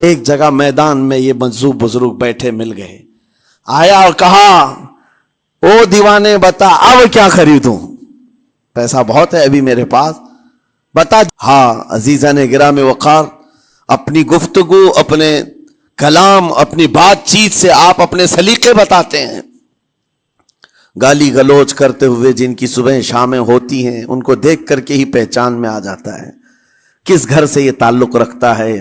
ایک جگہ میدان میں یہ مجذوب بزرگ بیٹھے مل گئے، آیا اور کہا او دیوانے بتا اب کیا خریدوں، پیسہ بہت ہے ابھی میرے پاس، بتا۔ ہاں عزیزان گرام وقار، اپنی گفتگو، اپنے کلام، اپنی بات چیت سے آپ اپنے سلیقے بتاتے ہیں۔ گالی گلوچ کرتے ہوئے جن کی صبح شامیں ہوتی ہیں ان کو دیکھ کر کے ہی پہچان میں آ جاتا ہے کس گھر سے یہ تعلق رکھتا ہے،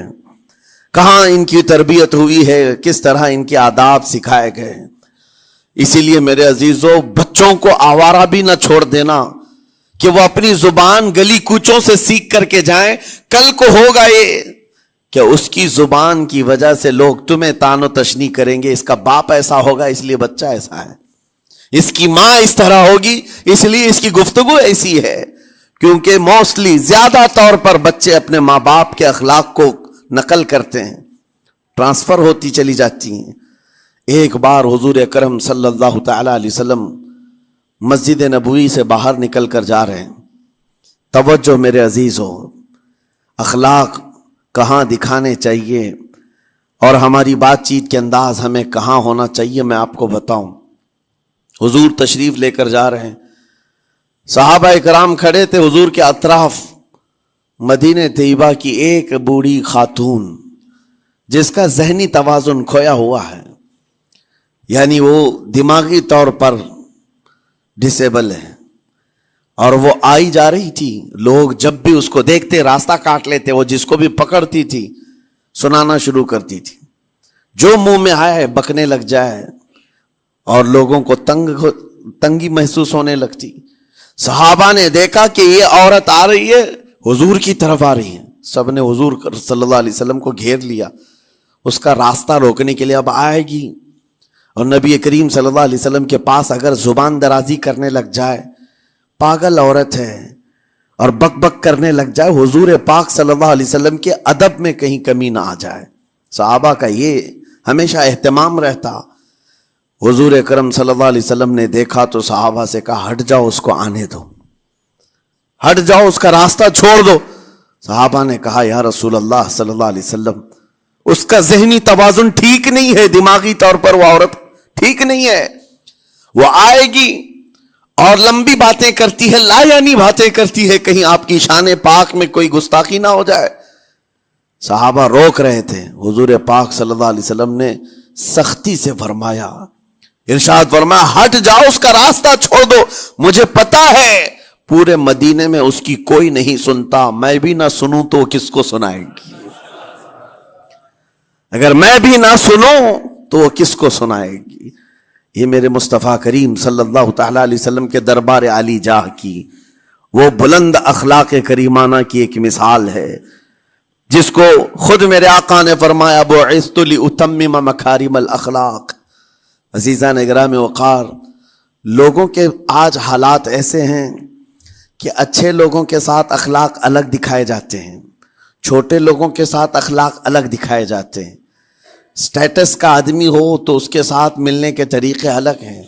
کہاں ان کی تربیت ہوئی ہے، کس طرح ان کے آداب سکھائے گئے۔ اسی لیے میرے عزیزوں، بچوں کو آوارہ بھی نہ چھوڑ دینا کہ وہ اپنی زبان گلی کوچوں سے سیکھ کر کے جائیں۔ کل کو ہوگا یہ کہ اس کی زبان کی وجہ سے لوگ تمہیں طعن و تشنیع کریں گے، اس کا باپ ایسا ہوگا اس لیے بچہ ایسا ہے، اس کی ماں اس طرح ہوگی اس لیے اس کی گفتگو ایسی ہے۔ کیونکہ موسٹلی زیادہ طور پر بچے اپنے ماں باپ کے اخلاق کو نقل کرتے ہیں، ٹرانسفر ہوتی چلی جاتی ہیں۔ ایک بار حضور اکرم صلی اللہ تعالی علیہ وسلم مسجد نبوی سے باہر نکل کر جا رہے ہیں۔ توجہ میرے عزیزو، اخلاق کہاں دکھانے چاہیے اور ہماری بات چیت کے انداز ہمیں کہاں ہونا چاہیے میں آپ کو بتاؤں۔ حضور تشریف لے کر جا رہے ہیں، صحابہ اکرام کھڑے تھے حضور کے اطراف۔ مدینہ طیبہ کی ایک بوڑھی خاتون جس کا ذہنی توازن کھویا ہوا ہے، یعنی وہ دماغی طور پر ڈسیبل ہے، اور وہ آئی جا رہی تھی۔ لوگ جب بھی اس کو دیکھتے راستہ کاٹ لیتے، وہ جس کو بھی پکڑتی تھی سنانا شروع کرتی تھی، جو منہ میں آئے بکنے لگ جائے، اور لوگوں کو تنگی محسوس ہونے لگتی۔ صحابہ نے دیکھا کہ یہ عورت آ رہی ہے، حضور کی طرف آ رہی ہے، سب نے حضور صلی اللہ علیہ وسلم کو گھیر لیا، اس کا راستہ روکنے کے لیے اب آئے گی۔ اور نبی کریم صلی اللہ علیہ وسلم کے پاس اگر زبان درازی کرنے لگ جائے، پاگل عورت ہے، اور بک بک کرنے لگ جائے، حضور پاک صلی اللہ علیہ وسلم کے ادب میں کہیں کمی نہ آ جائے۔ صحابہ کا یہ ہمیشہ اہتمام رہتا۔ حضور اکرم صلی اللہ علیہ وسلم نے دیکھا تو صحابہ سے کہا ہٹ جاؤ، اس کو آنے دو، ہٹ جاؤ، اس کا راستہ چھوڑ دو۔ صحابہ نے کہا یا رسول اللہ صلی اللہ علیہ وسلم، اس کا ذہنی توازن ٹھیک نہیں ہے، دماغی طور پر وہ عورت ٹھیک نہیں ہے، وہ آئے گی اور لمبی باتیں کرتی ہے، لا یعنی باتیں کرتی ہے، کہیں آپ کی شان پاک میں کوئی گستاخی نہ ہو جائے۔ صحابہ روک رہے تھے، حضور پاک صلی اللہ علیہ وسلم نے سختی سے فرمایا، ارشاد فرمایا ہٹ جاؤ، اس کا راستہ چھوڑ دو، مجھے پتا ہے پورے مدینے میں اس کی کوئی نہیں سنتا، میں بھی نہ سنوں تو کس کو سنائے گی، اگر میں بھی نہ سنوں تو وہ کس کو سنائے گی۔ یہ میرے مصطفیٰ کریم صلی اللہ تعالی علیہ وسلم کے دربار عالی جاہ کی وہ بلند اخلاق کریمانہ کی ایک مثال ہے، جس کو خود میرے آقا نے فرمایا بعثت لأتمم مکارم الاخلاق۔ عزیزان اکرام وقار، لوگوں کے آج حالات ایسے ہیں کہ اچھے لوگوں کے ساتھ اخلاق الگ دکھائے جاتے ہیں، چھوٹے لوگوں کے ساتھ اخلاق الگ دکھائے جاتے ہیں۔ سٹیٹس کا آدمی ہو تو اس کے ساتھ ملنے کے طریقے الگ ہیں،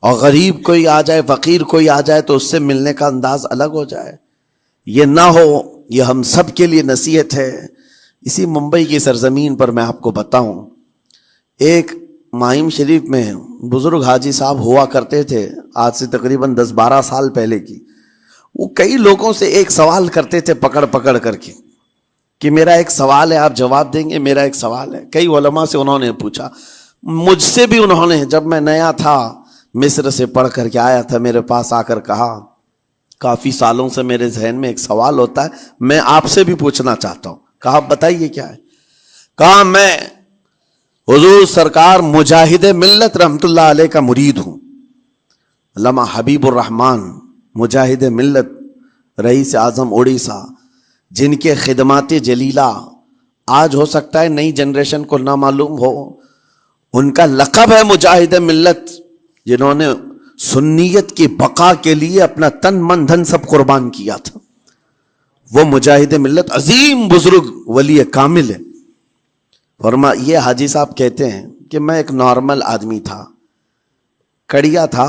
اور غریب کوئی آ جائے، فقیر کوئی آ جائے تو اس سے ملنے کا انداز الگ ہو جائے۔ یہ نہ ہو، یہ ہم سب کے لیے نصیحت ہے۔ اسی ممبئی کی سرزمین پر میں آپ کو بتاؤں، ایک ماہم شریف میں بزرگ حاجی صاحب ہوا کرتے تھے، آج سے تقریباً 10-12 سال پہلے کی۔ وہ کئی لوگوں سے ایک سوال کرتے تھے پکڑ پکڑ کر کے کہ میرا ایک سوال ہے، آپ جواب دیں گے، میرا ایک سوال ہے۔ کئی علماء سے انہوں نے پوچھا، مجھ سے بھی انہوں نے، جب میں نیا تھا مصر سے پڑھ کر کے آیا تھا، میرے پاس آ کر کہا کافی سالوں سے میرے ذہن میں ایک سوال ہوتا ہے، میں آپ سے بھی پوچھنا چاہتا ہوں۔ کہا بتائیے کیا ہے؟ کہا میں حضور سرکار مجاہد ملت رحمت اللہ علیہ کا مرید ہوں، علامہ حبیب الرحمن مجاہد ملت رئیس اعظم اڑیسہ، جن کے خدمات جلیلہ آج ہو سکتا ہے نئی جنریشن کو نہ معلوم ہو، ان کا لقب ہے مجاہد ملت، جنہوں نے سنیت کی بقا کے لیے اپنا تن من دھن سب قربان کیا تھا۔ وہ مجاہد ملت عظیم بزرگ ولی کامل ہے۔ یہ حاجی صاحب کہتے ہیں کہ میں ایک نارمل آدمی تھا، کڑیا تھا،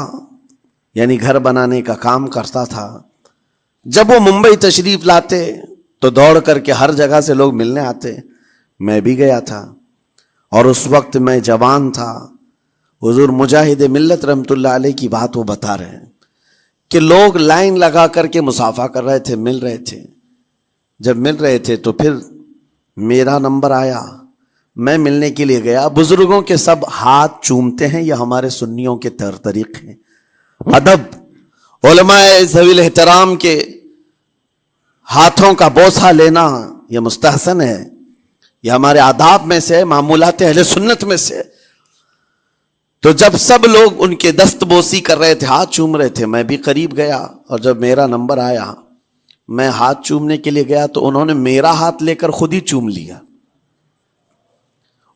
یعنی گھر بنانے کا کام کرتا تھا۔ جب وہ ممبئی تشریف لاتے تو دوڑ کر کے ہر جگہ سے لوگ ملنے آتے، میں بھی گیا تھا اور اس وقت میں جوان تھا. حضور مجاہد ملت رحمت اللہ علیہ کی بات وہ بتا رہے ہیں کہ لوگ لائن لگا کر کے مصافحہ کر رہے تھے, مل رہے تھے. جب مل رہے تھے تو پھر میرا نمبر آیا, میں ملنے کے لیے گیا. بزرگوں کے سب ہاتھ چومتے ہیں, یہ ہمارے سنیوں کے طریق ہیں. ادب, علماء ذوی الاحترام کے ہاتھوں کا بوسہ لینا یہ مستحسن ہے, یہ ہمارے آداب میں سے, معمولات اہل سنت میں سے. تو جب سب لوگ ان کے دست بوسی کر رہے تھے, ہاتھ چوم رہے تھے, میں بھی قریب گیا اور جب میرا نمبر آیا میں ہاتھ چومنے کے لیے گیا تو انہوں نے میرا ہاتھ لے کر خود ہی چوم لیا.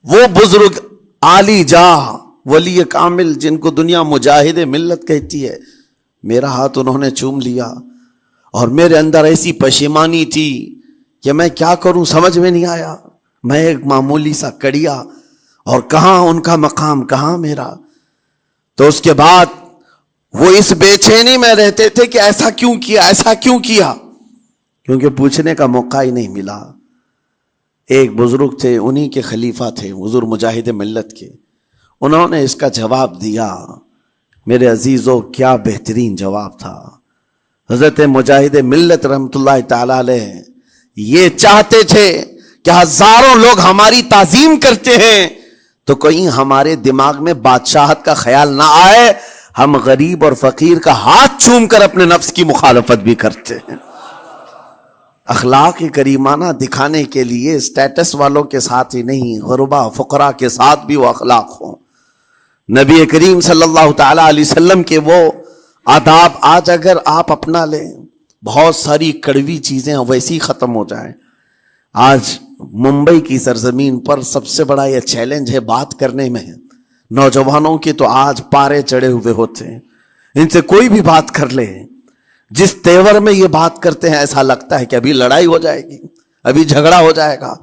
وہ بزرگ عالی جاہ ولی کامل جن کو دنیا مجاہد ملت کہتی ہے, میرا ہاتھ انہوں نے چوم لیا اور میرے اندر ایسی پشیمانی تھی کہ میں کیا کروں سمجھ میں نہیں آیا. میں ایک معمولی سا کڑیا اور کہاں ان کا مقام کہاں میرا. تو اس کے بعد وہ اس بے چینی میں رہتے تھے کہ ایسا کیوں کیا, ایسا کیوں کیا, کیونکہ پوچھنے کا موقع ہی نہیں ملا. ایک بزرگ تھے, انہی کے خلیفہ تھے حضور مجاہد ملت کے, انہوں نے اس کا جواب دیا. میرے عزیزو کیا بہترین جواب تھا. حضرت مجاہد ملت رحمت اللہ تعالی علیہ یہ چاہتے تھے کہ ہزاروں لوگ ہماری تعظیم کرتے ہیں تو کہیں ہمارے دماغ میں بادشاہت کا خیال نہ آئے, ہم غریب اور فقیر کا ہاتھ چوم کر اپنے نفس کی مخالفت بھی کرتے ہیں. اخلاق کریمانہ دکھانے کے لیے اسٹیٹس والوں کے ساتھ ہی نہیں, غربا فقراء کے ساتھ بھی وہ اخلاق ہوں. نبی کریم صلی اللہ تعالی علیہ وسلم کے وہ آداب آج اگر آپ اپنا لیں, بہت ساری کڑوی چیزیں ویسی ختم ہو جائیں. آج ممبئی کی سرزمین پر سب سے بڑا یہ چیلنج ہے بات کرنے میں. نوجوانوں کے تو آج پارے چڑھے ہوئے ہوتے ہیں, ان سے کوئی بھی بات کر لے, جس تیور میں یہ بات کرتے ہیں ایسا لگتا ہے کہ ابھی لڑائی ہو جائے گی, ابھی جھگڑا ہو جائے گا.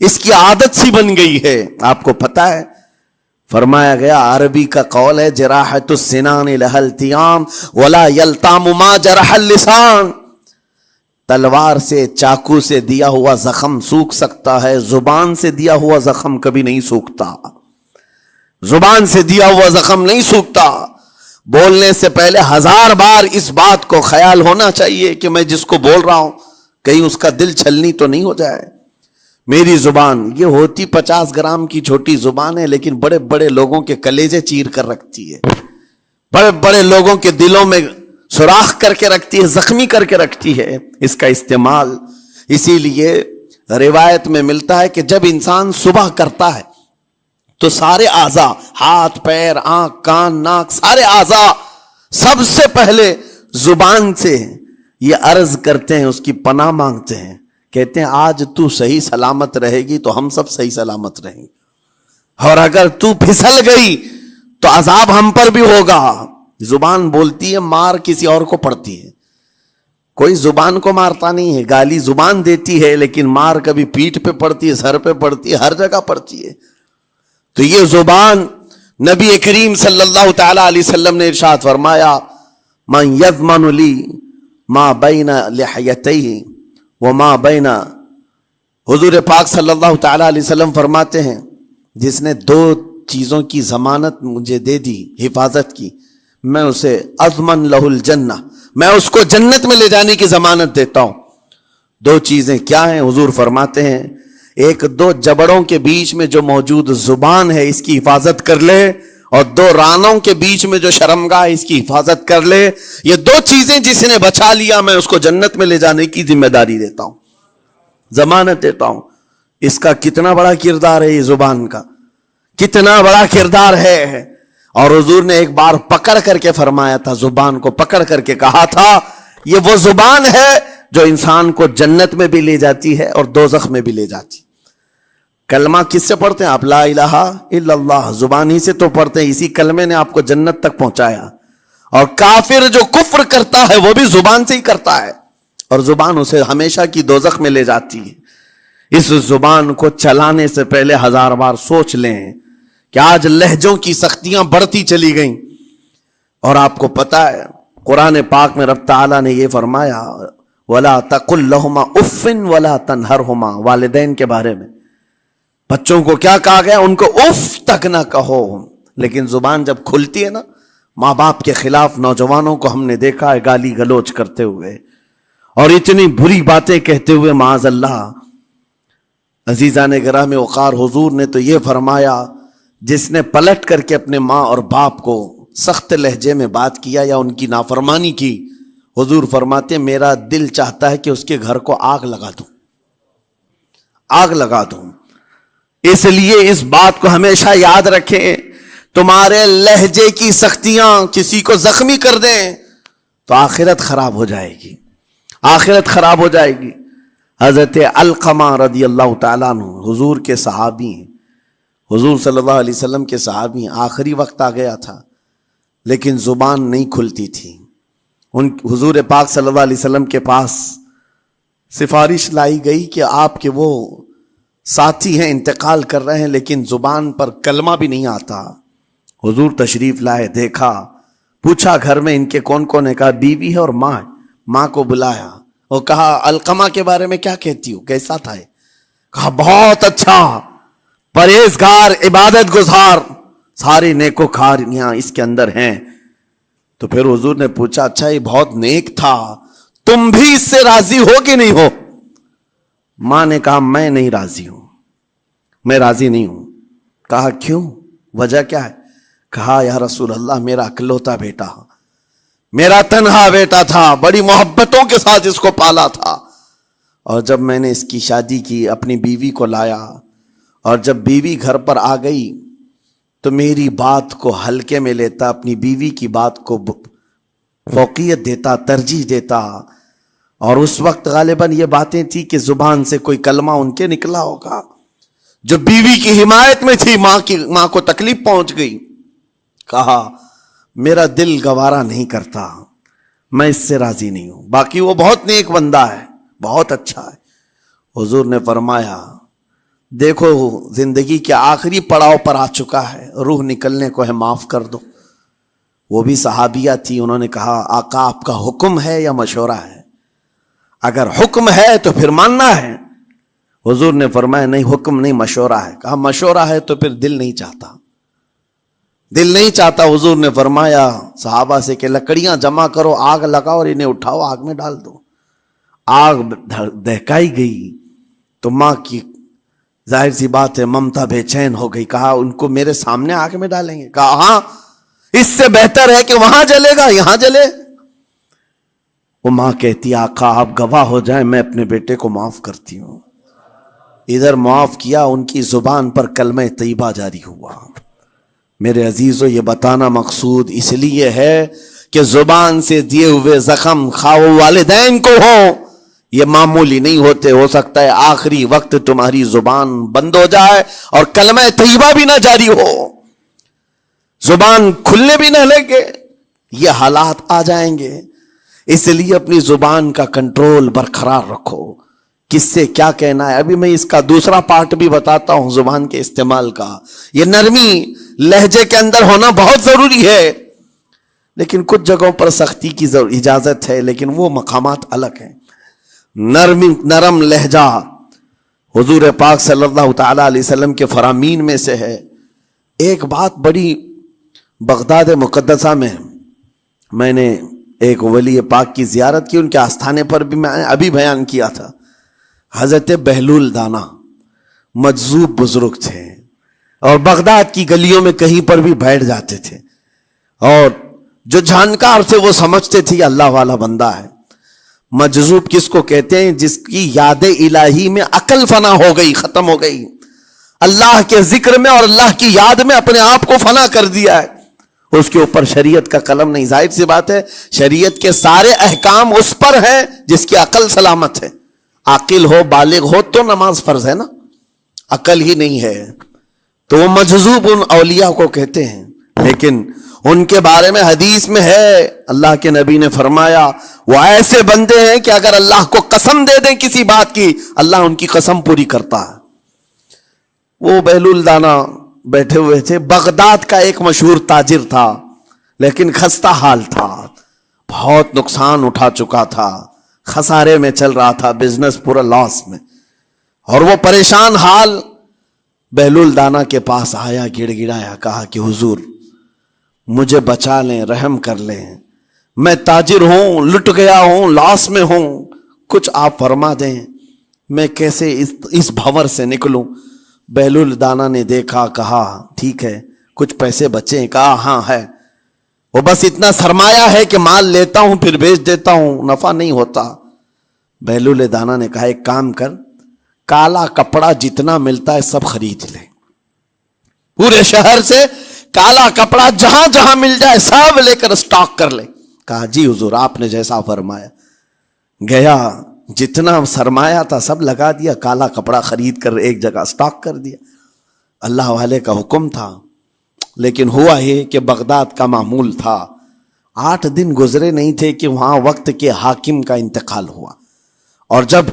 اس کی عادت سی بن گئی ہے. آپ کو پتہ ہے فرمایا گیا, عربی کا قول ہے جراحت السنان لها التیام ولا یلتام ما جرح اللسان. تلوار سے, چاقو سے دیا ہوا زخم سوکھ سکتا ہے, زبان سے دیا ہوا زخم کبھی نہیں سوکھتا. زبان سے دیا ہوا زخم نہیں سوکھتا. بولنے سے پہلے 1000 بار اس بات کو خیال ہونا چاہیے کہ میں جس کو بول رہا ہوں کہیں اس کا دل چھلنی تو نہیں ہو جائے. میری زبان یہ ہوتی 50 گرام کی چھوٹی زبان ہے, لیکن بڑے بڑے لوگوں کے کلیجے چیر کر رکھتی ہے, بڑے بڑے لوگوں کے دلوں میں سوراخ کر کے رکھتی ہے, زخمی کر کے رکھتی ہے. اس کا استعمال اسی لیے روایت میں ملتا ہے کہ جب انسان صبح کرتا ہے تو سارے اعضاء, ہاتھ پیر آنکھ کان ناک, سارے اعضاء سب سے پہلے زبان سے یہ عرض کرتے ہیں, اس کی پناہ مانگتے ہیں, کہتے ہیں آج تو صحیح سلامت رہے گی تو ہم سب صحیح سلامت رہیں گے, اور اگر تو پھسل گئی تو عذاب ہم پر بھی ہوگا. زبان بولتی ہے, مار کسی اور کو پڑتی ہے, کوئی زبان کو مارتا نہیں ہے. گالی زبان دیتی ہے لیکن مار کبھی پیٹھ پہ پڑتی ہے, سر پہ پڑتی ہے, ہر جگہ پڑتی ہے. تو یہ زبان نبی کریم صلی اللہ تعالی علیہ وسلم نے ارشاد فرمایا, من یضمن لی ما بین لحیتیہ وما بین, حضور پاک صلی اللہ تعالی علیہ وسلم فرماتے ہیں جس نے 2 چیزوں کی ضمانت مجھے دے دی, حفاظت کی, میں اسے اضمن لہ الجنہ, میں اس کو جنت میں لے جانے کی ضمانت دیتا ہوں. 2 چیزیں کیا ہیں؟ حضور فرماتے ہیں ایک 2 جبڑوں کے بیچ میں جو موجود زبان ہے اس کی حفاظت کر لے, اور 2 رانوں کے بیچ میں جو شرمگاہ اس کی حفاظت کر لے. یہ 2 چیزیں جس نے بچا لیا میں اس کو جنت میں لے جانے کی ذمہ داری دیتا ہوں, ضمانت دیتا ہوں. اس کا کتنا بڑا کردار ہے, یہ زبان کا کتنا بڑا کردار ہے. اور حضور نے ایک بار پکڑ کر کے فرمایا تھا, زبان کو پکڑ کر کے کہا تھا یہ وہ زبان ہے جو انسان کو جنت میں بھی لے جاتی ہے اور دوزخ میں بھی لے جاتی. کلمہ کس سے پڑھتے ہیں آپ؟ لا الہ الا اللہ, زبان ہی سے تو پڑھتے ہیں, اسی کلمے نے آپ کو جنت تک پہنچایا. اور کافر جو کفر کرتا ہے وہ بھی زبان سے ہی کرتا ہے, اور زبان اسے ہمیشہ کی دوزخ میں لے جاتی ہے. اس زبان کو چلانے سے پہلے 1000 بار سوچ لیں کہ آج لہجوں کی سختیاں بڑھتی چلی گئیں. اور آپ کو پتا ہے قرآن پاک میں رب تعالیٰ نے یہ فرمایا, وَلَا تَقُلْ لَهُمَا اُفٍّ وَلَا تَنْهَرْهُمَا, والدین کے بارے میں بچوں کو کیا کہا گیا؟ ان کو اف تک نہ کہو. لیکن زبان جب کھلتی ہے نا ماں باپ کے خلاف، نوجوانوں کو ہم نے دیکھا ہے گالی گلوچ کرتے ہوئے اور اتنی بری باتیں کہتے ہوئے، معاذ اللہ. عزیزان گرامی وقار، حضور نے تو یہ فرمایا جس نے پلٹ کر کے اپنے ماں اور باپ کو سخت لہجے میں بات کیا یا ان کی نافرمانی کی، حضور فرماتے ہیں میرا دل چاہتا ہے کہ اس کے گھر کو آگ لگا دوں، آگ لگا دوں. اس لیے اس بات کو ہمیشہ یاد رکھیں، تمہارے لہجے کی سختیاں کسی کو زخمی کر دیں تو آخرت خراب ہو جائے گی، آخرت خراب ہو جائے گی. حضرت علقمہ رضی اللہ تعالیٰ عنہ حضور کے صحابی ہیں، حضور صلی اللہ علیہ وسلم کے صحابی ہیں. آخری وقت آ گیا تھا لیکن زبان نہیں کھلتی تھی. ان حضور پاک صلی اللہ علیہ وسلم کے پاس سفارش لائی گئی کہ آپ کے وہ ساتھی ہیں انتقال کر رہے ہیں لیکن زبان پر کلمہ بھی نہیں آتا. حضور تشریف لائے، دیکھا، پوچھا گھر میں ان کے کون کون ہے؟ کہا بیوی ہے اور ماں ہے. ماں کو بلایا اور کہا علقمہ کے بارے میں کیا کہتی ہو، کیسا تھا؟ کہا بہت اچھا، پرہیزگار، عبادت گزار، سارے نیکوکاریاں اس کے اندر ہیں. تو پھر حضور نے پوچھا اچھا یہ بہت نیک تھا، تم بھی اس سے راضی ہو کہ نہیں ہو؟ ماں نے کہا میں نہیں راضی ہوں، میں راضی نہیں ہوں. کہا کیوں، وجہ کیا ہے؟ کہا یا رسول اللہ میرا اکلوتا بیٹا، میرا تنہا بیٹا تھا، بڑی محبتوں کے ساتھ اس کو پالا تھا، اور جب میں نے اس کی شادی کی اپنی بیوی کو لایا اور جب بیوی گھر پر آ گئی تو میری بات کو ہلکے میں لیتا، اپنی بیوی کی بات کو فوقیت دیتا، ترجیح دیتا. اور اس وقت غالباً یہ باتیں تھی کہ زبان سے کوئی کلمہ ان کے نکلا ہوگا جو بیوی کی حمایت میں تھی، ماں کو تکلیف پہنچ گئی. کہا میرا دل گوارا نہیں کرتا، میں اس سے راضی نہیں ہوں، باقی وہ بہت نیک بندہ ہے، بہت اچھا ہے. حضور نے فرمایا دیکھو زندگی کے آخری پڑاؤ پر آ چکا ہے، روح نکلنے کو ہے، معاف کر دو. وہ بھی صحابیہ تھی، انہوں نے کہا آقا آپ کا حکم ہے یا مشورہ ہے؟ اگر حکم ہے تو پھر ماننا ہے. حضور نے فرمایا نہیں، حکم نہیں، مشورہ ہے. کہا مشورہ ہے تو پھر دل نہیں چاہتا، دل نہیں چاہتا. حضور نے فرمایا صحابہ سے کہ لکڑیاں جمع کرو، آگ لگاؤ اور انہیں اٹھاؤ، آگ میں ڈال دو. آگ دہکائی گئی تو ماں کی ظاہر سی بات ہے ممتا بے چین ہو گئی. کہا ان کو میرے سامنے آگ میں ڈالیں گے؟ کہا ہاں، اس سے بہتر ہے کہ وہاں جلے گا، یہاں جلے. وہ ماں کہتی آقا آپ گواہ ہو جائیں میں اپنے بیٹے کو معاف کرتی ہوں. ادھر معاف کیا، ان کی زبان پر کلمہ طیبہ جاری ہوا. میرے عزیزو یہ بتانا مقصود اس لیے ہے کہ زبان سے دیے ہوئے زخم خواہ والدین کو ہو، یہ معمولی نہیں ہوتے. ہو سکتا ہے آخری وقت تمہاری زبان بند ہو جائے اور کلمہ طیبہ بھی نہ جاری ہو، زبان کھلنے بھی نہ لگے، یہ حالات آ جائیں گے. اس لیے اپنی زبان کا کنٹرول برقرار رکھو، کس سے کیا کہنا ہے. ابھی میں اس کا دوسرا پارٹ بھی بتاتا ہوں زبان کے استعمال کا. یہ نرمی لہجے کے اندر ہونا بہت ضروری ہے، لیکن کچھ جگہوں پر سختی کی اجازت ہے، لیکن وہ مقامات الگ ہیں. نرم لہجہ حضور پاک صلی اللہ تعالی علیہ وسلم کے فرامین میں سے ہے. ایک بات بڑی بغداد مقدسہ میں نے ایک ولی پاک کی زیارت کی، ان کے آستانے پر بھی میں نے ابھی بیان کیا تھا. حضرت بہلول دانا مجذوب بزرگ تھے اور بغداد کی گلیوں میں کہیں پر بھی بیٹھ جاتے تھے، اور جو جانکار تھے وہ سمجھتے تھے اللہ والا بندہ ہے. مجذوب کس کو کہتے ہیں؟ جس کی یاد الہی میں عقل فنا ہو گئی، ختم ہو گئی، اللہ کے ذکر میں اور اللہ کی یاد میں اپنے آپ کو فنا کر دیا ہے. اس کے اوپر شریعت کا قلم نہیں. ظاہر سی بات ہے شریعت کے سارے احکام اس پر ہیں جس کی عقل سلامت ہے. عاقل ہو، بالغ ہو تو نماز فرض ہے نا، عقل ہی نہیں ہے تو وہ مجذوب ان اولیاء کو کہتے ہیں. لیکن ان کے بارے میں حدیث میں ہے، اللہ کے نبی نے فرمایا وہ ایسے بندے ہیں کہ اگر اللہ کو قسم دے دیں کسی بات کی، اللہ ان کی قسم پوری کرتا ہے. وہ بہلول دانا بیٹھے ہوئے تھے. بغداد کا ایک مشہور تاجر تھا، لیکن خستہ حال تھا، بہت نقصان اٹھا چکا تھا، خسارے میں چل رہا تھا، بزنس پورا لاس میں، اور وہ پریشان حال بہلول دانا کے پاس آیا, گڑ گڑایا, کہا کہ حضور مجھے بچا لیں, رحم کر لیں, میں تاجر ہوں, لٹ گیا ہوں, لاس میں ہوں, کچھ آپ فرما دیں, میں کیسے اس بھنور سے نکلوں. بہلول دانا نے دیکھا, کہا ٹھیک ہے کچھ پیسے بچے ہیں؟ کہا ہاں ہے, وہ بس اتنا سرمایہ ہے کہ مال لیتا ہوں پھر بیچ دیتا ہوں, نفع نہیں ہوتا. بہلول دانا نے کہا ایک کام کر, کالا کپڑا جتنا ملتا ہے سب خرید لے, پورے شہر سے کالا کپڑا جہاں جہاں مل جائے سب لے کر اسٹاک کر لے. کہا جی حضور آپ نے جیسا فرمایا. گیا, جتنا سرمایہ تھا سب لگا دیا, کالا کپڑا خرید کر ایک جگہ اسٹاک کر دیا. اللہ والے کا حکم تھا. لیکن ہوا یہ کہ بغداد کا معمول تھا, 8 دن گزرے نہیں تھے کہ وہاں وقت کے حاکم کا انتقال ہوا. اور جب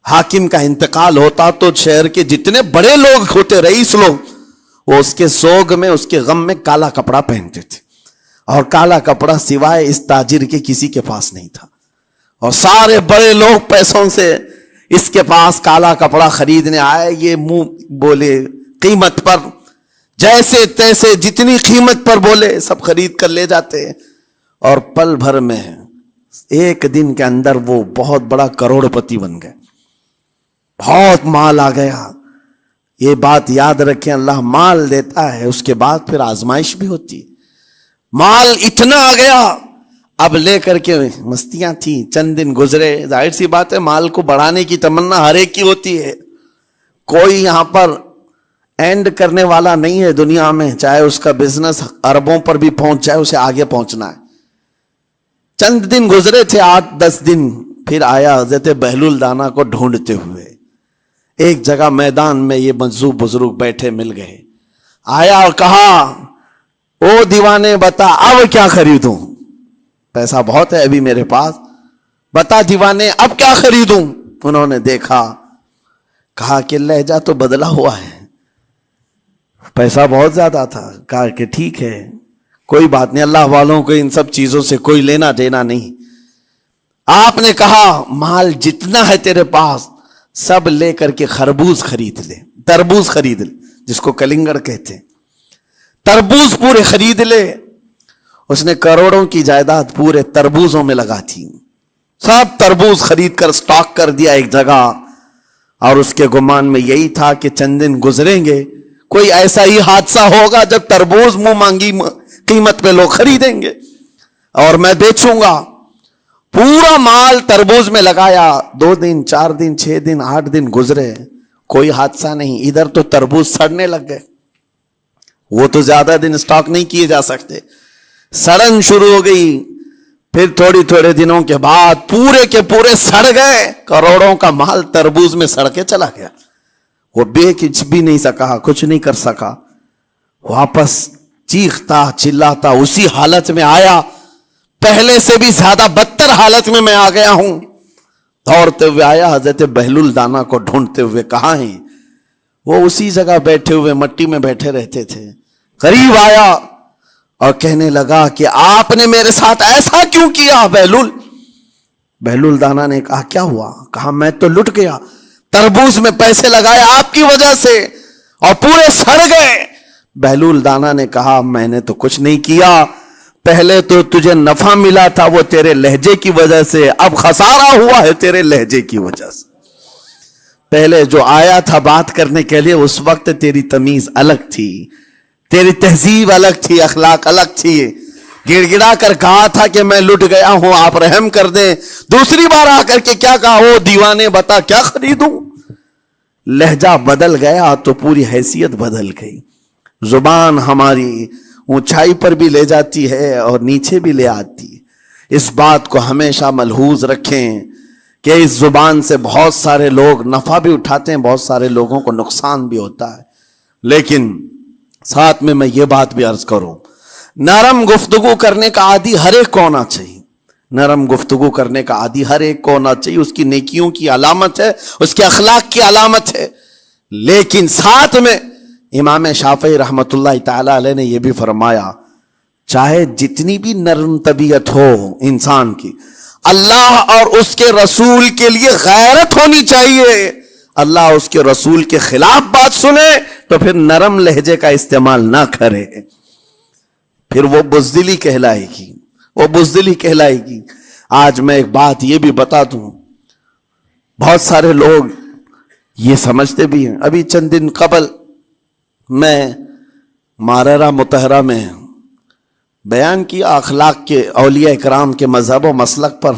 حاکم کا انتقال ہوتا تو شہر کے جتنے بڑے لوگ ہوتے, رئیس لوگ, وہ اس کے سوگ میں, اس کے غم میں کالا کپڑا پہنتے تھے. اور کالا کپڑا سوائے اس تاجر کے کسی کے پاس نہیں تھا. اور سارے بڑے لوگ پیسوں سے اس کے پاس کالا کپڑا خریدنے آئے. یہ منہ بولے قیمت پر, جیسے تیسے جتنی قیمت پر بولے سب خرید کر لے جاتے. اور پل بھر میں, ایک دن کے اندر وہ بہت بڑا کروڑ پتی بن گئے, بہت مال آ گیا. یہ بات یاد رکھیں, اللہ مال دیتا ہے, اس کے بعد پھر آزمائش بھی ہوتی. مال اتنا آ گیا, اب لے کر کے مستیاں تھیں, چند دن گزرے. ظاہر سی بات ہے مال کو بڑھانے کی تمنا ہر ایک کی ہوتی ہے, کوئی یہاں پر اینڈ کرنے والا نہیں ہے دنیا میں, چاہے اس کا بزنس اربوں پر بھی پہنچ جائے, اسے آگے پہنچنا ہے. چند دن گزرے تھے, 8-10 دن, پھر آیا حضرت بہلول دانا کو ڈھونڈتے ہوئے. ایک جگہ میدان میں یہ مجذوب بزرگ بیٹھے مل گئے. آیا اور کہا او دیوانے بتا اب کیا خریدوں, پیسہ بہت ہے ابھی میرے پاس, بتا دیوانے اب کیا خریدوں. انہوں نے دیکھا, کہا کہ لہجہ تو بدلا ہوا ہے, پیسہ بہت زیادہ تھا. کہا کہ ٹھیک ہے کوئی بات نہیں, اللہ والوں کو ان سب چیزوں سے کوئی لینا دینا نہیں. آپ نے کہا مال جتنا ہے تیرے پاس سب لے کر کے خربوز خرید لے, تربوز خرید لے, جس کو کلنگڑ کہتے ہیں, تربوز پورے خرید لے. اس نے کروڑوں کی جائیداد پورے تربوزوں میں لگا تھی, سب تربوز خرید کر سٹاک کر دیا ایک جگہ. اور اس کے گمان میں یہی تھا کہ چند دن گزریں گے, کوئی ایسا ہی حادثہ ہوگا جب تربوز منہ مانگی قیمت پہ لوگ خریدیں گے اور میں بیچوں گا. پورا مال تربوز میں لگایا. 2 دن 4 دن 6 دن 8 دن گزرے, کوئی حادثہ نہیں. ادھر تو تربوز سڑنے لگ گئے, وہ تو زیادہ دن سٹاک نہیں کیے جا سکتے, سڑن شروع ہو گئی. پھر تھوڑے دنوں کے بعد پورے کے پورے سڑ گئے. کروڑوں کا مال تربوز میں سڑ کے چلا گیا. وہ کچھ بھی نہیں سکا, کچھ نہیں کر سکا. واپس چیختا چلاتا اسی حالت میں آیا, پہلے سے بھی زیادہ بدتر حالت میں میں آ گیا ہوں. دوڑتے ہوئے آیا, حضرت بہلول دانا کو ڈھونڈتے ہوئے. کہاں ہیں وہ؟ اسی جگہ بیٹھے ہوئے مٹی میں بیٹھے رہتے تھے. قریب آیا اور کہنے لگا کہ آپ نے میرے ساتھ ایسا کیوں کیا بہلول؟ بہلول دانا نے کہا کیا ہوا؟ کہا میں تو لٹ گیا, تربوز میں پیسے لگائے آپ کی وجہ سے اور پورے سڑ گئے. بہلول دانا نے کہا میں نے تو کچھ نہیں کیا, پہلے تو تجھے نفع ملا تھا وہ تیرے لہجے کی وجہ سے, اب خسارہ ہوا ہے تیرے لہجے کی وجہ سے. پہلے جو آیا تھا بات کرنے کے لیے اس وقت تیری تمیز الگ تھی, تیری تہذیب الگ تھی, اخلاق الگ تھی. گڑ گڑا کر کہا تھا کہ میں لٹ گیا ہوں آپ رحم کر دیں. دوسری بار آ کر کے کیا کہا؟ وہ دیوانے بتا کیا خریدوں. لہجہ بدل گیا تو پوری حیثیت بدل گئی. زبان ہماری اونچائی پر بھی لے جاتی ہے اور نیچے بھی لے آتی. اس بات کو ہمیشہ ملحوظ رکھیں کہ اس زبان سے بہت سارے لوگ نفع بھی اٹھاتے ہیں, بہت سارے لوگوں کو نقصان بھی ہوتا ہے. لیکن ساتھ میں یہ بات بھی عرض کروں, نرم گفتگو کرنے کا عادی ہر ایک کو ہونا چاہیے. نرم گفتگو کرنے کا عادی ہر ایک کو ہونا چاہیے, اس کی نیکیوں کی علامت ہے, اس کے اخلاق کی علامت ہے. لیکن ساتھ میں امام شافعی رحمت اللہ تعالی علیہ نے یہ بھی فرمایا, چاہے جتنی بھی نرم طبیعت ہو انسان کی, اللہ اور اس کے رسول کے لیے غیرت ہونی چاہیے. اللہ اس کے رسول کے خلاف بات سنے تو پھر نرم لہجے کا استعمال نہ کرے، پھر وہ بزدلی کہلائے گی، وہ بزدلی کہلائے گی۔ آج میں ایک بات یہ بھی بتا دوں، بہت سارے لوگ یہ سمجھتے بھی ہیں۔ ابھی چند دن قبل میں ماررہ مطہرہ میں بیان کیا اخلاق کے، اولیاء اکرام کے مذہب و مسلک پر،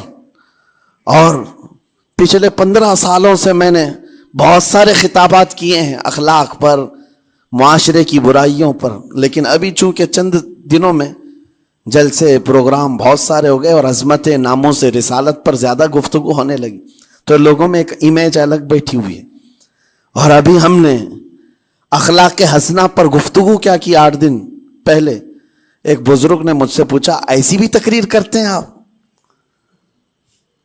اور پچھلے 15 سالوں سے میں نے بہت سارے خطابات کیے ہیں اخلاق پر، معاشرے کی برائیوں پر، لیکن ابھی چونکہ چند دنوں میں جلسے پروگرام بہت سارے ہو گئے اور عظمت ناموں سے رسالت پر زیادہ گفتگو ہونے لگی، تو لوگوں میں ایک امیج الگ بیٹھی ہوئی ہے۔ اور ابھی ہم نے اخلاق حسنہ پر گفتگو کیا کی 8 دن پہلے، ایک بزرگ نے مجھ سے پوچھا ایسی بھی تقریر کرتے ہیں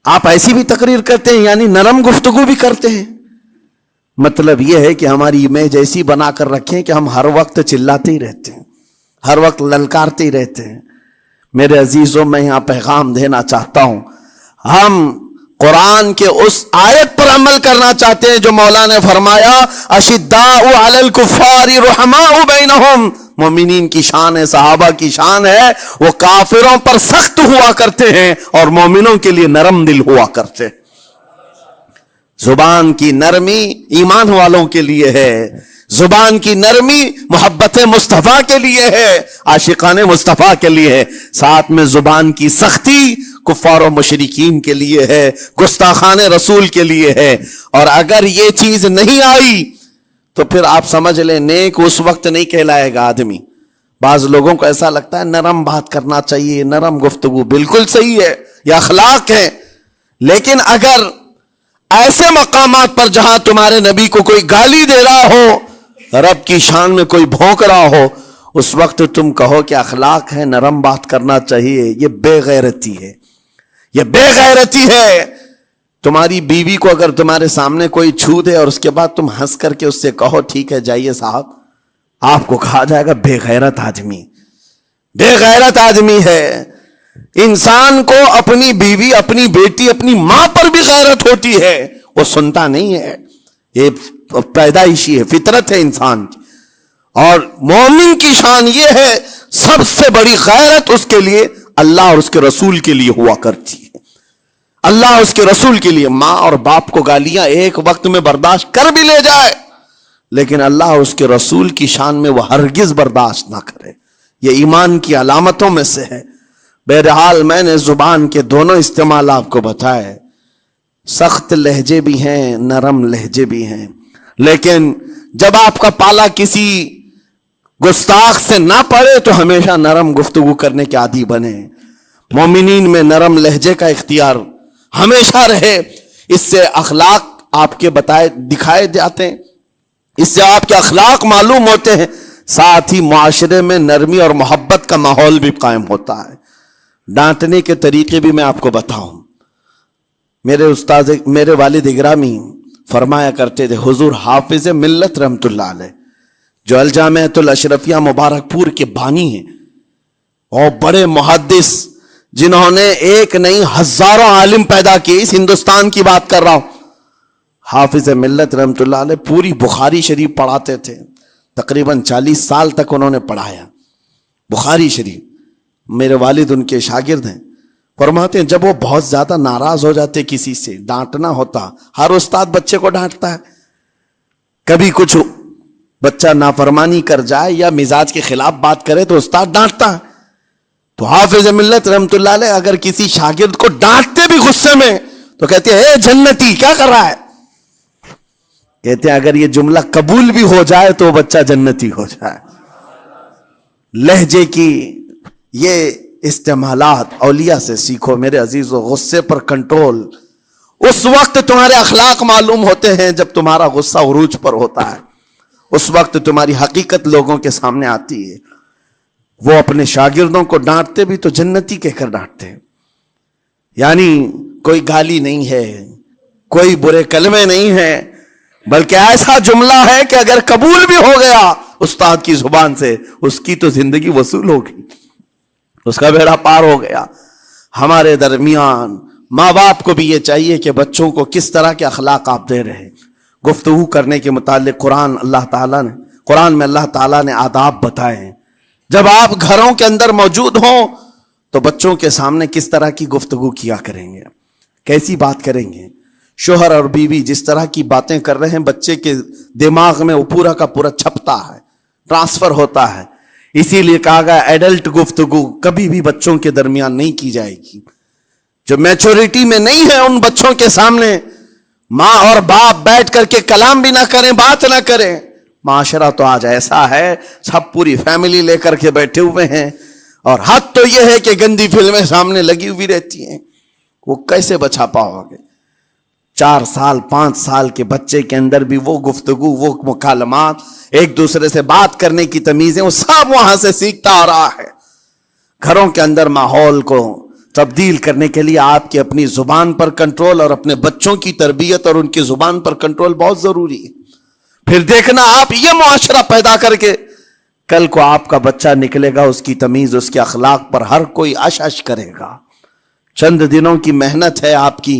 آپ ایسی بھی تقریر کرتے ہیں، یعنی نرم گفتگو بھی کرتے ہیں؟ مطلب یہ ہے کہ ہماری امیج ایسی بنا کر رکھیں کہ ہم ہر وقت چلاتے ہی رہتے ہیں، ہر وقت للکارتے ہی رہتے ہیں۔ میرے عزیزوں، میں یہاں پیغام دینا چاہتا ہوں، ہم قرآن کے اس آیت پر عمل کرنا چاہتے ہیں جو مولا نے فرمایا اشداء علی الکفار رحماء بینہم۔ مومنین کی شان ہے، صحابہ کی شان ہے، وہ کافروں پر سخت ہوا کرتے ہیں اور مومنوں کے لیے نرم دل ہوا کرتے ہیں۔ زبان کی نرمی ایمان والوں کے لیے ہے، زبان کی نرمی محبت مصطفیٰ کے لیے ہے، عاشقان مصطفیٰ کے لیے ہے، ساتھ میں زبان کی سختی کفار و مشرکین کے لیے ہے، گستاخان رسول کے لیے ہے۔ اور اگر یہ چیز نہیں آئی تو پھر آپ سمجھ لیں نیک اس وقت نہیں کہلائے گا آدمی۔ بعض لوگوں کو ایسا لگتا ہے نرم بات کرنا چاہیے، نرم گفتگو، بالکل صحیح ہے، یہ اخلاق ہے، لیکن اگر ایسے مقامات پر جہاں تمہارے نبی کو کوئی گالی دے رہا ہو، رب کی شان میں کوئی بھونک رہا ہو، اس وقت تم کہو کہ اخلاق ہے، نرم بات کرنا چاہیے، یہ بے غیرتی ہے، یہ بے غیرتی ہے۔ تمہاری بیوی کو اگر تمہارے سامنے کوئی چھو دے اور اس کے بعد تم ہنس کر کے اس سے کہو ٹھیک ہے جائیے صاحب، آپ کو کہا جائے گا بے غیرت آدمی، بے غیرت آدمی ہے۔ انسان کو اپنی بیوی، اپنی بیٹی، اپنی ماں پر بھی غیرت ہوتی ہے، وہ سنتا نہیں ہے، یہ پیدائشی ہے، فطرت ہے انسان کی۔ اور مومن کی شان یہ ہے سب سے بڑی غیرت اس کے لیے اللہ اور اس کے رسول کے لیے ہوا کرتی ہے۔ اللہ اور اس کے رسول کے لیے ماں اور باپ کو گالیاں ایک وقت میں برداشت کر بھی لے جائے، لیکن اللہ اور اس کے رسول کی شان میں وہ ہرگز برداشت نہ کرے، یہ ایمان کی علامتوں میں سے ہے۔ بہرحال میں نے زبان کے دونوں استعمال آپ کو بتائے، سخت لہجے بھی ہیں، نرم لہجے بھی ہیں، لیکن جب آپ کا پالا کسی گستاخ سے نہ پڑے تو ہمیشہ نرم گفتگو کرنے کے عادی بنے۔ مومنین میں نرم لہجے کا اختیار ہمیشہ رہے، اس سے اخلاق آپ کے بتائے دکھائے جاتے ہیں، اس سے آپ کے اخلاق معلوم ہوتے ہیں، ساتھ ہی معاشرے میں نرمی اور محبت کا ماحول بھی قائم ہوتا ہے۔ ڈانٹنے کے طریقے بھی میں آپ کو بتاؤں، میرے والد گرامی فرمایا کرتے تھے، حضور حافظ ملت رحمت اللہ علیہ جو الجامعۃ الاشرفیہ مبارک پور کے بانی ہیں اور بڑے محدث جنہوں نے ایک نہیں ہزاروں عالم پیدا کیے، اس ہندوستان کی بات کر رہا ہوں، حافظ ملت رحمت اللہ علیہ پوری بخاری شریف پڑھاتے تھے، تقریباً 40 سال تک انہوں نے پڑھایا بخاری شریف۔ میرے والد ان کے شاگرد ہیں، فرماتے ہیں جب وہ بہت زیادہ ناراض ہو جاتے کسی سے، ڈانٹنا ہوتا، ہر استاد بچے کو ڈانٹتا ہے، کبھی کچھ بچہ نافرمانی کر جائے یا مزاج کے خلاف بات کرے تو استاد ڈانٹتا ہے، تو حافظ ملت رحمت اللہ علیہ اگر کسی شاگرد کو ڈانٹتے بھی غصے میں تو کہتے ہیں اے جنتی کیا کر رہا ہے، کہتے ہیں اگر یہ جملہ قبول بھی ہو جائے تو بچہ جنتی ہو جائے۔ لہجے کی یہ استعمالات اولیاء سے سیکھو میرے عزیزو، غصے پر کنٹرول اس وقت تمہارے اخلاق معلوم ہوتے ہیں جب تمہارا غصہ عروج پر ہوتا ہے، اس وقت تمہاری حقیقت لوگوں کے سامنے آتی ہے۔ وہ اپنے شاگردوں کو ڈانٹتے بھی تو جنتی کہہ کر ڈانٹتے ہیں، یعنی کوئی گالی نہیں ہے، کوئی برے کلمے نہیں ہیں، بلکہ ایسا جملہ ہے کہ اگر قبول بھی ہو گیا استاد کی زبان سے اس کی تو زندگی وصول ہوگی، اس کا بیڑا پار ہو گیا۔ ہمارے درمیان ماں باپ کو بھی یہ چاہیے کہ بچوں کو کس طرح کے اخلاق آپ دے رہے ہیں، گفتگو کرنے کے متعلق قرآن میں اللہ تعالیٰ نے آداب بتائے ہیں. جب آپ گھروں کے اندر موجود ہوں تو بچوں کے سامنے کس طرح کی گفتگو کیا کریں گے, کیسی بات کریں گے. شوہر اور بیوی جس طرح کی باتیں کر رہے ہیں بچے کے دماغ میں وہ پورا کا پورا چھپتا ہے, ٹرانسفر ہوتا ہے. اسی لیے کہا گیا ایڈلٹ گفتگو کبھی بھی بچوں کے درمیان نہیں کی جائے گی. جو میچورٹی میں نہیں ہے ان بچوں کے سامنے ماں اور باپ بیٹھ کر کے کلام بھی نہ کریں, بات نہ کریں. معاشرہ تو آج ایسا ہے, سب پوری فیملی لے کر کے بیٹھے ہوئے ہیں, اور حد تو یہ ہے کہ گندی فلمیں سامنے لگی ہوئی رہتی ہیں. وہ کیسے بچا پاؤ گے؟ 4 سال 5 سال کے بچے کے اندر بھی وہ گفتگو, وہ مکالمات, ایک دوسرے سے بات کرنے کی تمیزیں, وہ سب وہاں سے سیکھتا آ رہا ہے. گھروں کے اندر ماحول کو تبدیل کرنے کے لیے آپ کی اپنی زبان پر کنٹرول اور اپنے بچوں کی تربیت اور ان کی زبان پر کنٹرول بہت ضروری ہے. پھر دیکھنا آپ یہ معاشرہ پیدا کر کے کل کو آپ کا بچہ نکلے گا, اس کی تمیز, اس کے اخلاق پر ہر کوئی اش اش کرے گا. چند دنوں کی محنت ہے آپ کی,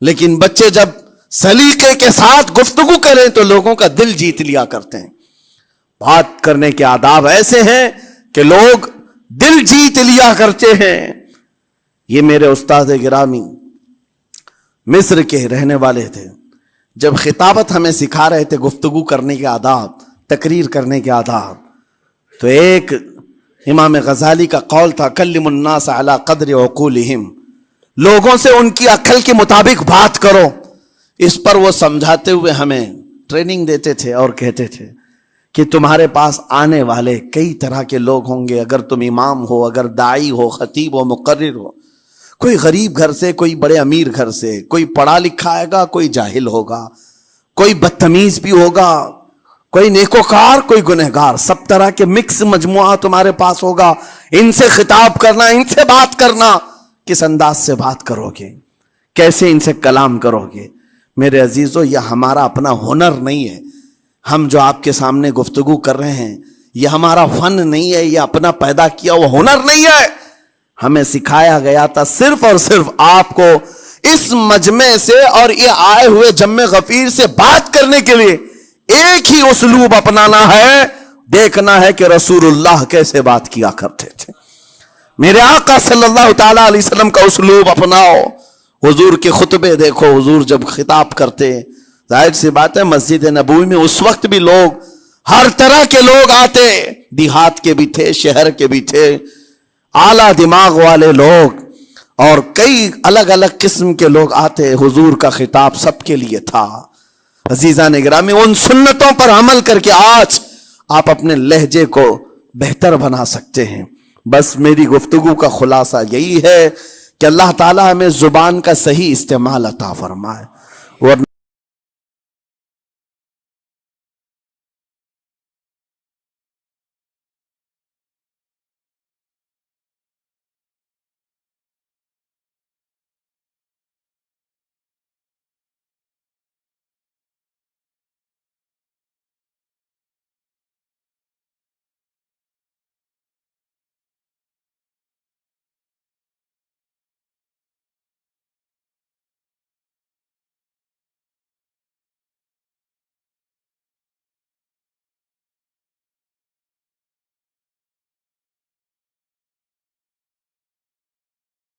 لیکن بچے جب سلیقے کے ساتھ گفتگو کریں تو لوگوں کا دل جیت لیا کرتے ہیں. بات کرنے کے آداب ایسے ہیں کہ لوگ دل جیت لیا کرتے ہیں. یہ میرے استاد گرامی مصر کے رہنے والے تھے. جب خطابت ہمیں سکھا رہے تھے گفتگو کرنے کے آداب, تقریر کرنے کے آداب, تو ایک امام غزالی کا قول تھا کلم الناس علی قدر عقولہم, لوگوں سے ان کی عقل کے مطابق بات کرو. اس پر وہ سمجھاتے ہوئے ہمیں ٹریننگ دیتے تھے اور کہتے تھے کہ تمہارے پاس آنے والے کئی طرح کے لوگ ہوں گے. اگر تم امام ہو, اگر داعی ہو, خطیب ہو, مقرر ہو, کوئی غریب گھر سے, کوئی بڑے امیر گھر سے, کوئی پڑھا لکھا آئے گا, کوئی جاہل ہوگا, کوئی بدتمیز بھی ہوگا, کوئی نیکوکار, کوئی گنہگار, سب طرح کے مکس مجموعہ تمہارے پاس ہوگا. ان سے خطاب کرنا, ان سے بات کرنا, کس انداز سے بات کرو گے, کیسے ان سے کلام کرو گے. میرے عزیزو, یہ ہمارا اپنا ہنر نہیں ہے. ہم جو آپ کے سامنے گفتگو کر رہے ہیں یہ ہمارا فن نہیں ہے, یہ اپنا پیدا کیا وہ ہنر نہیں ہے. ہمیں سکھایا گیا تھا صرف اور صرف آپ کو اس مجمع سے اور یہ آئے ہوئے جمع غفیر سے بات کرنے کے لیے ایک ہی اسلوب اپنانا ہے. دیکھنا ہے کہ رسول اللہ کیسے بات کیا کرتے تھے. میرے آقا صلی اللہ تعالی علیہ وسلم کا اسلوب اپناؤ. حضور کے خطبے دیکھو, حضور جب خطاب کرتے, ظاہر سی بات ہے مسجد نبوی میں اس وقت بھی لوگ, ہر طرح کے لوگ آتے, دیہات کے بھی تھے, شہر کے بھی تھے, اعلیٰ دماغ والے لوگ, اور کئی الگ الگ قسم کے لوگ آتے. حضور کا خطاب سب کے لیے تھا. عزیزان گرامی, ان سنتوں پر عمل کر کے آج آپ اپنے لہجے کو بہتر بنا سکتے ہیں. بس میری گفتگو کا خلاصہ یہی ہے کہ اللہ تعالیٰ ہمیں زبان کا صحیح استعمال عطا فرمائے.